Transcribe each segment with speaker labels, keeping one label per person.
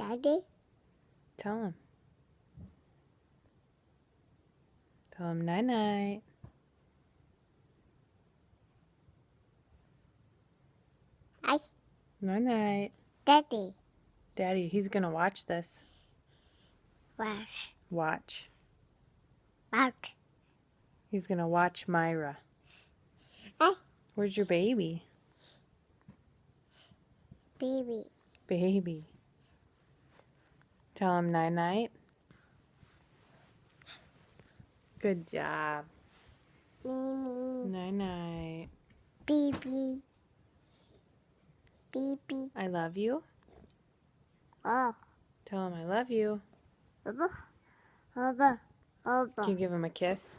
Speaker 1: Daddy.
Speaker 2: Tell him. Tell him night-night.
Speaker 1: Hi.
Speaker 2: Night-night.
Speaker 1: Daddy.
Speaker 2: Daddy, he's gonna watch this.
Speaker 1: Wash.
Speaker 2: Watch.
Speaker 1: Out.
Speaker 2: He's gonna watch Myra.
Speaker 1: Hi.
Speaker 2: Where's your baby?
Speaker 1: Baby.
Speaker 2: Baby. Tell him night-night. Good job.
Speaker 1: Mimi.
Speaker 2: Night-night.
Speaker 1: Baby. Baby.
Speaker 2: I love you.
Speaker 1: Oh.
Speaker 2: Tell him I love you.
Speaker 1: Abba. Abba. Abba.
Speaker 2: Can you give him a kiss?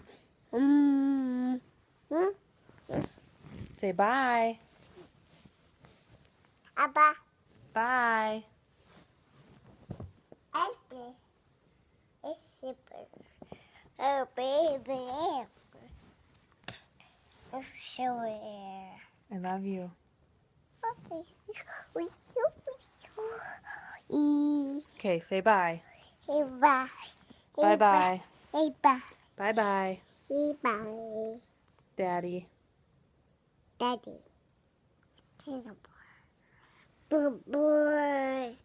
Speaker 1: Mm.
Speaker 2: Say bye.
Speaker 1: Abba.
Speaker 2: Bye.
Speaker 1: Apple. It's super. Oh, baby. Oh, sure.
Speaker 2: I love you. Okay, say bye.
Speaker 1: Hey, bye.
Speaker 2: Bye-bye.
Speaker 1: Hey, bye.
Speaker 2: Bye-bye.
Speaker 1: Hey, bye.
Speaker 2: Daddy.
Speaker 1: Daddy. Boy. Boy.